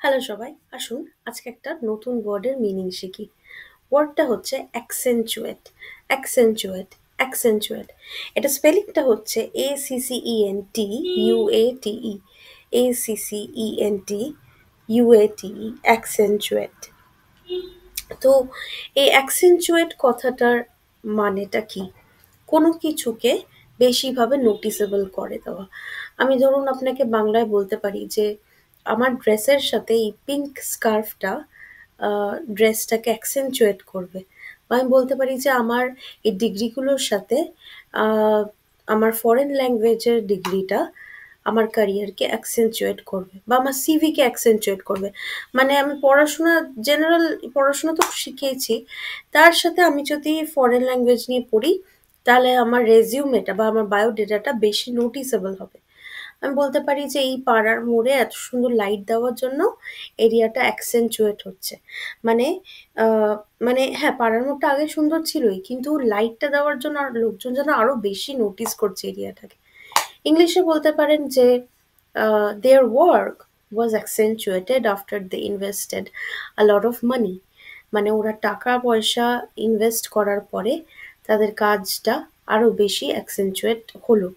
Hello সবাই, আসুন আজকে একটা নতুন ওয়ার্ডের মিনিং শিখি। ওয়ার্ডটা হচ্ছে অ্যাকসেনচুয়েট। অ্যাকসেনচুয়েট, অ্যাকসেনচুয়েট। এটা স্পেলিংটা হচ্ছে ACCENTUATE। ACCENTUATE, অ্যাকসেনচুয়েট। তো এই অ্যাকসেনচুয়েট কথাটার মানেটা কি? কোনো কিছুকে বেশিভাবে নোটিসেবল করে দেওয়া। আমি ধরুন আপনাকে বাংলায় বলতে পারি যে আমার ড্রেসের সাথে এই পিঙ্ক স্কার্ফটা ড্রেসটাকে অ্যাকসেনচুয়েট করবে। বা আমি বলতে পারি যে আমার এই ডিগ্রিগুলোর সাথে আহ, আমার ফরেন ল্যাঙ্গুয়েজের ডিগ্রিটা আমার ক্যারিয়ারকে অ্যাকসেনচুয়েট করবে বা আমার সিভিকে অ্যাকসেনচুয়েট করবে। মানে আমি পড়াশোনা, জেনারেল পড়াশোনা তো শিখেইছি, তার সাথে আমি যদি ফরেন ল্যাঙ্গুয়েজ নিয়ে পড়ি তাহলে আমার রেজিউমেটা বা আমার বায়োডেটাটা বেশি নোটিসেবল হবে। আমি বলতে পারি যে এই পাড়ার মোড়ে এত সুন্দর লাইট দেওয়ার জন্য এরিয়াটা অ্যাকসেনচুয়েট হচ্ছে। মানে আহ, মানে হ্যাঁ, পাড়ার মোড়টা আগে সুন্দর ছিলই, কিন্তু লাইটটা দেওয়ার জন্য আর লোকজন যেন আরো বেশি নোটিস করছে এরিয়াটাকে। ইংলিশে বলতে পারেন যে their work was accentuated after they invested a lot of money। মানে ওরা টাকা পয়সা ইনভেস্ট করার পরে তাদের কাজটা আরো বেশি অ্যাকসেন্চুয়েট হলো,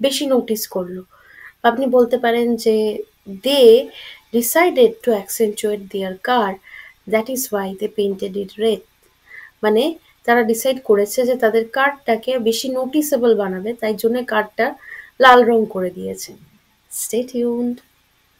বেশি নোটিস করলো। আপনি বলতে পারেন যে they decided to accentuate their car, that is why they painted it red. মানে তারা ডিসাইড করেছে যে তাদের কার্ডটাকে বেশি নোটিসেবল বানাবে, তাই জন্য কার্ডটা লাল রং করে দিয়েছে। Stay tuned.